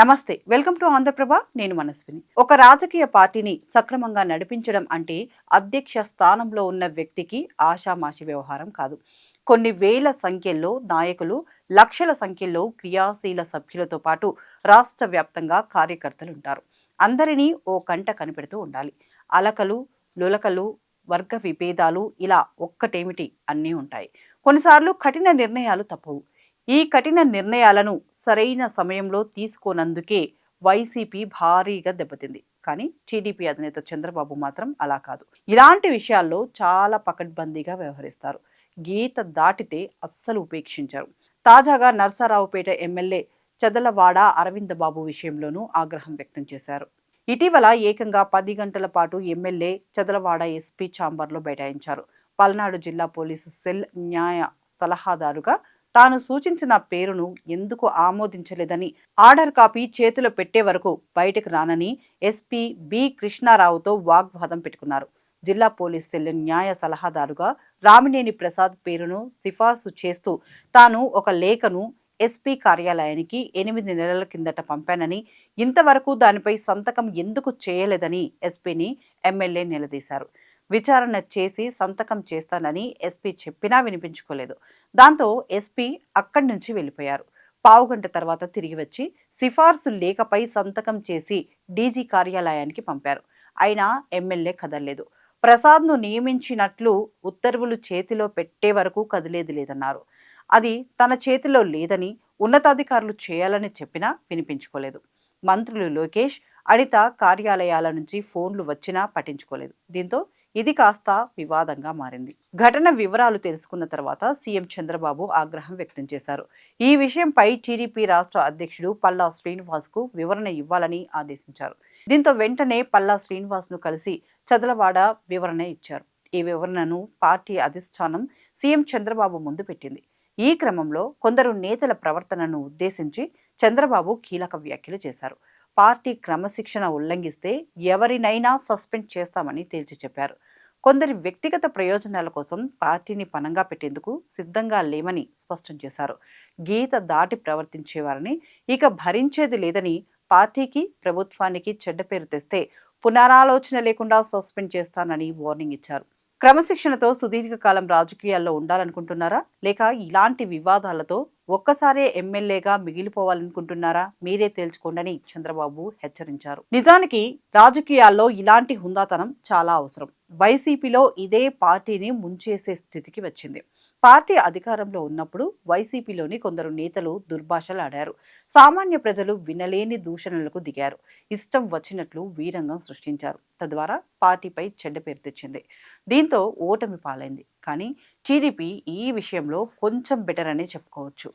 నమస్తే, welcome to Andhraprabha. నేను మనస్విని. ఒక రాజకీయ పార్టీని సక్రమంగా నడిపించడం అంటే అధ్యక్ష స్థానంలో ఉన్న వ్యక్తికి ఆషామాషి వ్యవహారం కాదు. కొన్ని వేల సంఖ్యలో నాయకులు, లక్షల సంఖ్యలో క్రియాశీల సభ్యులతో పాటు రాష్ట్ర వ్యాప్తంగా కార్యకర్తలు ఉంటారు. అందరినీ ఓ కంట కనిపెడుతూ ఉండాలి. అలకలు, లులకలు, వర్గ విభేదాలు ఇలా ఒక్కటేమిటి అన్నీ ఉంటాయి. కొన్నిసార్లు కఠిన నిర్ణయాలు తప్పవు. ఈ కఠిన నిర్ణయాలను సరైన సమయంలో తీసుకోనందుకే వైసీపీ భారీగా దెబ్బతింది. కానీ టీడీపీ అధినేత చంద్రబాబు మాత్రం అలా కాదు. ఇలాంటి విషయాల్లో చాలా పకడ్బందీగా వ్యవహరిస్తారు. గీత దాటితే అస్సలు ఉపేక్షించరు. తాజాగా నర్సారావుపేట ఎమ్మెల్యే చదలవాడ అరవింద్ బాబు విషయంలోనూ ఆగ్రహం వ్యక్తం చేశారు. ఇటీవల ఏకంగా 10 గంటల పాటు ఎమ్మెల్యే చదలవాడ ఎస్పీ ఛాంబర్లో బైఠాయించారు. పల్నాడు జిల్లా పోలీసు సెల్ న్యాయ సలహాదారుగా తాను సూచించిన పేరును ఎందుకు ఆమోదించలేదని ఆర్డర్ కాపీ చేతిలో పెట్టే వరకు బయటకు రానని ఎస్పీ బి కృష్ణారావుతో వాగ్వాదం పెట్టుకున్నారు. జిల్లా పోలీస్ సెల్ న్యాయ సలహాదారుగా రామినేని ప్రసాద్ పేరును సిఫార్సు చేస్తూ తాను ఒక లేఖను ఎస్పీ కార్యాలయానికి 8 నెలల కిందట పంపానని, ఇంతవరకు దానిపై సంతకం ఎందుకు చేయలేదని ఎస్పీని ఎమ్మెల్యే నిలదీశారు. విచారణ చేసి సంతకం చేస్తానని ఎస్పీ చెప్పినా వినిపించుకోలేదు. దాంతో ఎస్పీ అక్కడి నుంచి వెళ్ళిపోయారు. పావుగంట తర్వాత తిరిగి వచ్చి సిఫార్సు లేఖపై సంతకం చేసి డీజీ కార్యాలయానికి పంపారు. అయినా ఎమ్మెల్యే కదల్లేదు. ప్రసాద్ను నియమించినట్లు ఉత్తర్వులు చేతిలో పెట్టే వరకు కదిలేది లేదన్నారు. అది తన చేతిలో లేదని ఉన్నతాధికారులు చేయాలని చెప్పినా వినిపించుకోలేదు. మంత్రులు లోకేష్, అనిత కార్యాలయాల నుంచి ఫోన్లు వచ్చినా పట్టించుకోలేదు. దీంతో ఇది కాస్త వివాదంగా మారింది. ఘటన వివరాలు తెలుసుకున్న తర్వాత సీఎం చంద్రబాబు ఆగ్రహం వ్యక్తం చేశారు. ఈ విషయంపై టీడీపీ రాష్ట్ర అధ్యక్షుడు పల్లా శ్రీనివాస్కు వివరణ ఇవ్వాలని ఆదేశించారు. దీంతో వెంటనే పల్లా శ్రీనివాస్ను కలిసి చదలవాడ వివరణ ఇచ్చారు. ఈ వివరణను పార్టీ అధిష్టానం సీఎం చంద్రబాబు ముందు పెట్టింది. ఈ క్రమంలో కొందరు నేతల ప్రవర్తనను ఉద్దేశించి చంద్రబాబు కీలక వ్యాఖ్యలు చేశారు. పార్టీ క్రమశిక్షణ ఉల్లంఘిస్తే ఎవరినైనా సస్పెండ్ చేస్తామని తేల్చి చెప్పారు. కొందరి వ్యక్తిగత ప్రయోజనాల కోసం పార్టీని పణంగా పెట్టేందుకు సిద్ధంగా లేమని స్పష్టం చేశారు. గీత దాటి ప్రవర్తించేవారని ఇక భరించేది లేదని, పార్టీకి ప్రభుత్వానికి చెడ్డ పేరు తెస్తే పునరాలోచన లేకుండా సస్పెండ్ చేస్తానని వార్నింగ్ ఇచ్చారు. క్రమశిక్షణతో సుదీర్ఘకాలం రాజకీయాల్లో ఉండాలనుకుంటున్నారా, లేక ఇలాంటి వివాదాలతో ఒక్కసారే ఎమ్మెల్యేగా మిగిలిపోవాలనుకుంటున్నారా? మీరే తేల్చుకోండని చంద్రబాబు హెచ్చరించారు. నిజానికి రాజకీయాల్లో ఇలాంటి హుందాతనం చాలా అవసరం. వైసీపీలో ఇదే పార్టీని ముంచేసే స్థితికి వచ్చింది. పార్టీ అధికారంలో ఉన్నప్పుడు వైసీపీలోని కొందరు నేతలు దుర్భాషలాడారు. సామాన్య ప్రజలు వినలేని దూషణలకు దిగారు. ఇష్టం వచ్చినట్లు వీరంగం సృష్టించారు. తద్వారా పార్టీపై చెడ్డ పేరు తెచ్చింది. దీంతో ఓటమి పాలైంది. కానీ టీడీపీ ఈ విషయంలో కొంచెం బెటర్ అనే చెప్పుకోవచ్చు.